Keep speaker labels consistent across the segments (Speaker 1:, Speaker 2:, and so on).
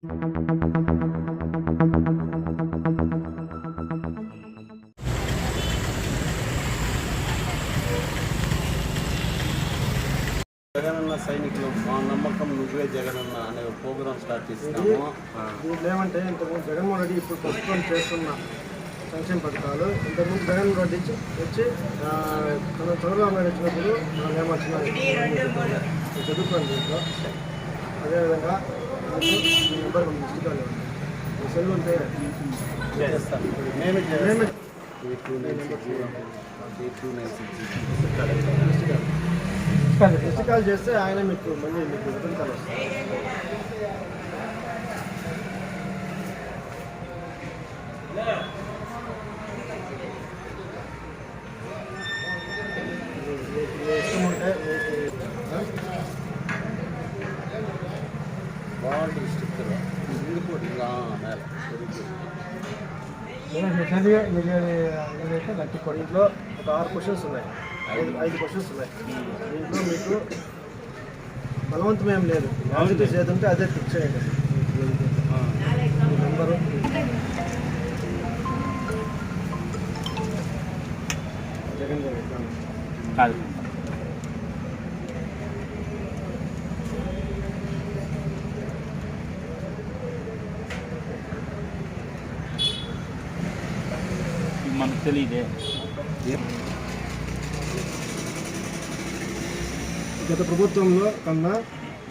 Speaker 1: జగనన్న సైనికులు మా నమ్మకం నువ్వే జగనన్న అనే ప్రోగ్రామ్ స్టార్ట్ చేస్తున్నాము.
Speaker 2: దీంట్లో ఏమంటే ఇంతకుముందు జగన్మోహన్ రెడ్డి ఇప్పుడు ప్రస్తుతం చేస్తున్న సంక్షేమ పథకాలు ఇంతకుముందు జగన్మోహన్ రెడ్డి వచ్చి తన చంద్రబాబు నాయుడు వచ్చినప్పుడు మనం ఏమొచ్చినారు చదువుకోండి దీంట్లో. అదేవిధంగా నెంబర్ మిస్డ్ కాల్ సెల్ ఉంటే
Speaker 1: చేస్తాను.
Speaker 2: మిస్డ్ కాల్ చేస్తే ఆయన మీకు మళ్ళీ మీకు రిటర్న్ కాల్ వస్తుంది. ఇష్టం ఉంటే
Speaker 1: బాగుంటుంది స్టిక్కర్ ఇండిపోటీ
Speaker 2: ఇంట్లో ఒక 6 క్వశ్చన్స్ ఉన్నాయి, 5 క్వశ్చన్స్ ఉన్నాయి. దీంట్లో మీకు బలవంతం ఏం లేదు, పాజిటివ్ ఏదంటే అదే క్లిక్ చేయండి. నెంబరు జగన్ గారు
Speaker 3: కాదు మనకు తెలియదే.
Speaker 2: గత ప్రభుత్వంలో కన్నా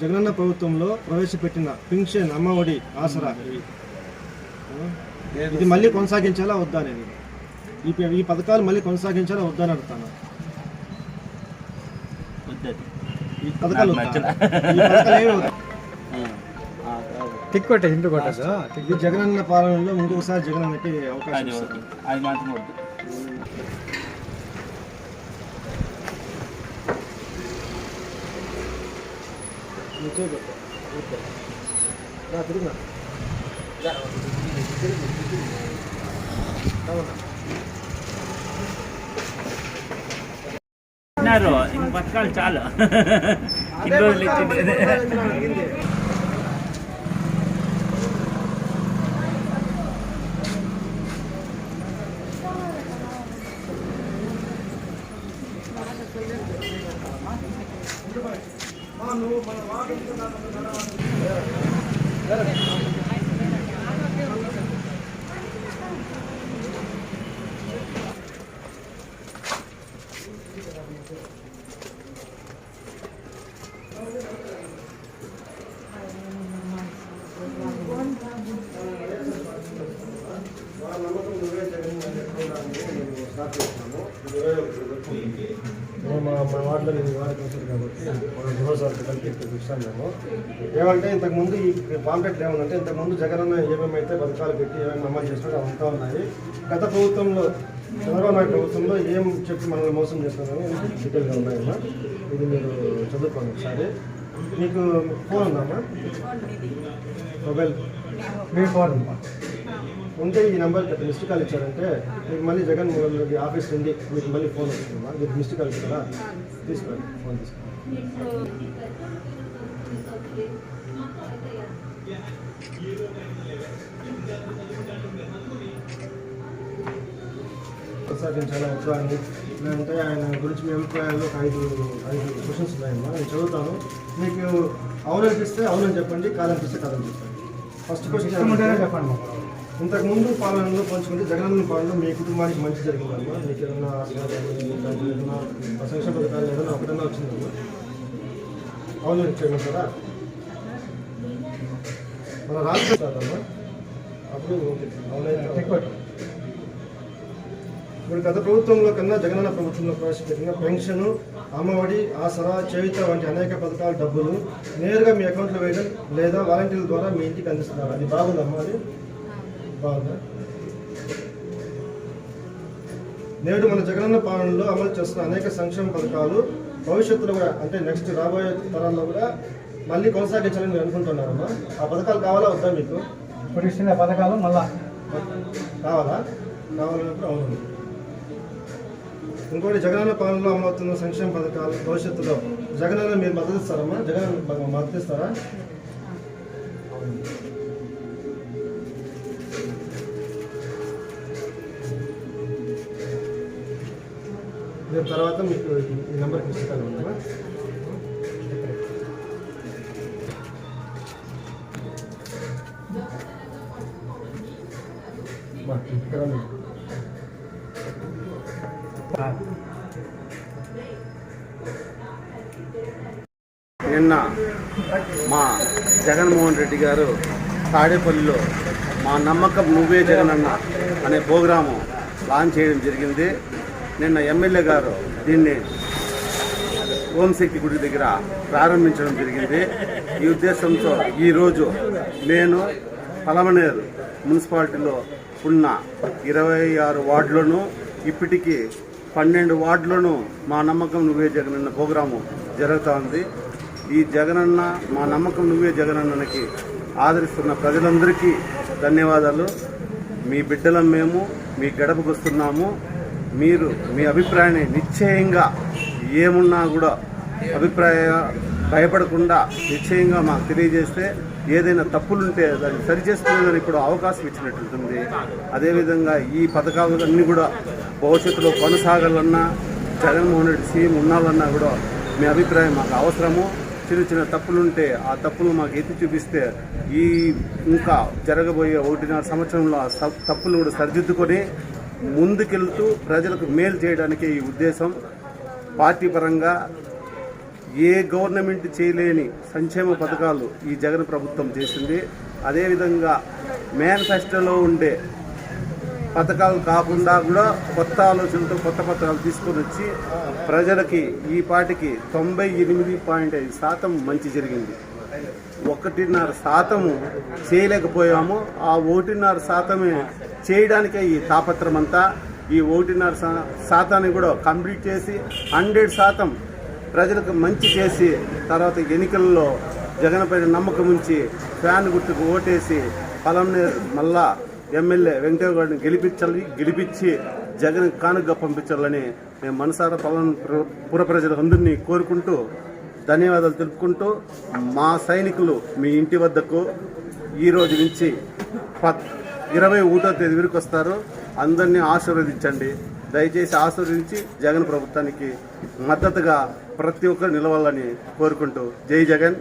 Speaker 2: జగనన్న ప్రభుత్వంలో ప్రవేశపెట్టిన పింఛన్, అమ్మఒడి, ఆసరా ఇది మళ్ళీ కొనసాగించాలా వద్దా అనేది, ఈ పథకాలు మళ్ళీ కొనసాగించాలా వద్దా అని అడుగుతాను. ఈ పథకాలు
Speaker 4: టిక్ కొట్టే హిందూ కొట్టదు.
Speaker 2: ఇది జగనన్న పాలనలో ఇంకొకసారి జగనన్నకి అవకాశం ఇస్తుంది.
Speaker 3: అది మాత్రం వద్దు.
Speaker 2: తిరిగినా
Speaker 3: ఇంక పథకాలు చాలు. ఇన్ని రోజులు ఇచ్చింది.
Speaker 2: మా వార్డులో నేను వారికి వస్తుంది కాబట్టి మనం గృహసారి కలిపి ఇస్తాను. మేము ఏమంటే ఇంతకుముందు ఈ పాంప్లెట్లు ఏమన్నంటే ఇంతకుముందు జగనన్న ఏమేమైతే పథకాలు పెట్టి ఏమేమి అమలు చేసినారో అవంతా ఉన్నాయి. గత ప్రభుత్వంలో చంద్రబాబు నాయుడు ప్రభుత్వంలో ఏం చెప్పి మనల్ని మోసం చేస్తున్నారని డీటెయిల్గా ఉన్నాయమ్మా. ఇది మీరు చదువుకోండి ఒకసారి. మీకు ఫోన్ ఉందమ్మా, మొబైల్
Speaker 4: మీ ఫోన్
Speaker 2: ఉంటే ఈ నెంబర్కి అతను మిస్డ్ కాల్ ఇచ్చారంటే మీకు మళ్ళీ జగన్ ఆఫీస్ నుండి మీకు మళ్ళీ ఫోన్ వస్తుందమ్మా. మీకు మిస్డ్ కాల్ ఇస్తారా, తీసుకోండి, ఫోన్ తీసుకోండి. కొనసాగించాలా ఎట్లా అని లేదంటే ఆయన గురించి మీ అభిప్రాయాలు 5 క్వశ్చన్స్ ఉన్నాయమ్మా. నేను చదువుతాను. మీకు అవుననిపిస్తే అవునని చెప్పండి, కాదనిపిస్తే కాదని చెప్పండి. ఫస్ట్ క్వశ్చన్
Speaker 4: చెప్పండి.
Speaker 2: ఇంతకుముందు పాలనలో పంచుకుంటే జగనన్న పాలనలో మీ కుటుంబానికి మంచి జరిగిందమ్మా? మీకు ఏదైనా ఏదైనా సంక్షేమ పథకాలు ఏదైనా ఒకటన్నా వచ్చిందమ్మా? అవును చేయమంటారా? మన రాష్ట్ర కాదమ్మా అప్పుడు అవునైతే. ఇప్పుడు గత ప్రభుత్వంలో కన్నా జగనన్న ప్రభుత్వంలో ప్రవేశపెట్టిన పెన్షన్, అమ్మఒడి, ఆసరా, చేయుత వంటి అనేక పథకాల డబ్బులు నేరుగా మీ అకౌంట్లో వేయడం లేదా వాలంటీర్ల ద్వారా మీ ఇంటికి అందిస్తున్నారు. అది బాగుందమ్మా? అది బాగుందా? నేడు మన జగనన్న పాలనలో అమలు చేస్తున్న అనేక సంక్షేమ పథకాలు భవిష్యత్తులో కూడా అంటే నెక్స్ట్ రాబోయే తరాల్లో కూడా మళ్ళీ కొనసాగించాలని మీరు అనుకుంటున్నారమ్మా? ఆ పథకాలు కావాలా వద్దా మీకు?
Speaker 4: ఇప్పుడు ఇస్తున్న పథకాలు మళ్ళా
Speaker 2: కావాలన్నప్పుడు అవును. ఇంకోటి జగనన్న పాలనలో అమలవుతున్న సంక్షేమ పథకాలు భవిష్యత్తులో జగనన్న మీరు మద్దతిస్తారమ్మా? జగన్ మద్దతిస్తారా? నేను తర్వాత మీకు ఈ నెంబర్కి ఇస్తాను అమ్మా. ఇక్కడ ఉంది.
Speaker 1: నిన్న మా జగన్మోహన్ రెడ్డి గారు తాడేపల్లిలో మా నమ్మకం నువ్వే జగనన్న అనే ప్రోగ్రాము లాంచ్ చేయడం జరిగింది. నిన్న ఎమ్మెల్యే గారు దీన్ని ఓంశక్తి గుడి దగ్గర ప్రారంభించడం జరిగింది. ఈ ఉద్దేశంతో ఈరోజు నేను పలమనేరు మున్సిపాలిటీలో ఉన్న 26 వార్డులను ఇప్పటికీ 12 వార్డులను మా నమ్మకం నువ్వే జగనన్న ప్రోగ్రాము జరుగుతూ ఉంది. ఈ జగనన్న మా నమ్మకం నువ్వే జగనన్నకి ఆదరిస్తున్న ప్రజలందరికీ ధన్యవాదాలు. మీ బిడ్డలం మేము మీ గడపకు వస్తున్నాము. మీరు మీ అభిప్రాయాన్ని నిశ్చయంగా ఏమున్నా కూడా భయపడకుండా నిశ్చయంగా మాకు తెలియజేస్తే ఏదైనా తప్పులుంటే దాన్ని సరిచేసుకునేదని ఇప్పుడు అవకాశం ఇచ్చినట్టుంటుంది. అదేవిధంగా ఈ పథకాలన్నీ కూడా భవిష్యత్తులో కొనసాగాలన్నా జగన్మోహన్ రెడ్డి సీఎం ఉండాలన్నా కూడా మీ అభిప్రాయం మాకు అవసరము. చిన్న చిన్న తప్పులుంటే ఆ తప్పులు మాకు ఎత్తి చూపిస్తే ఈ ఇంకా జరగబోయే 1.5 సంవత్సరంలో ఆ తప్పులు కూడా సరిదిద్దుకొని ముందుకెళ్తూ ప్రజలకు మేలు చేయడానికి ఈ ఉద్దేశం. పార్టీ పరంగా ఏ గవర్నమెంట్ చేయలేని సంక్షేమ పథకాలు ఈ జగన్ ప్రభుత్వం చేసింది. అదేవిధంగా మేనిఫెస్టోలో ఉండే పథకాలు కాకుండా కూడా కొత్త ఆలోచనలతో కొత్త పథకాలు తీసుకొని వచ్చి ప్రజలకి ఈ పార్టీకి 98.5% మంచి జరిగింది. 1.5% చేయలేకపోయాము. ఆ 1.5% చేయడానికే ఈ తాపత్రం అంతా. ఈ 1.5% కూడా కంప్లీట్ చేసి 100% ప్రజలకు మంచి చేసి తర్వాత ఎన్నికల్లో జగన్ పైన నమ్మకం ఉంచి ఫ్యాన్ గుర్తుకు ఓటేసి పలమనేరు మళ్ళా ఎమ్మెల్యే వెంకటయ్య గారిని గెలిపించి జగన్ కానుకగా పంపించాలని మేము మనసారా పుర ప్రజలందరినీ కోరుకుంటూ ధన్యవాదాలు తెలుపుకుంటూ మా సైనికులు మీ ఇంటి వద్దకు ఈ రోజు నుంచి 21వ తేదీ వరకు వస్తారు. అందరినీ ఆశీర్వదించండి. దయచేసి ఆశీర్వదించి జగన్ ప్రభుత్వానికి మద్దతుగా ప్రతి ఒక్కరు నిలవాలని కోరుకుంటూ జై జగన్.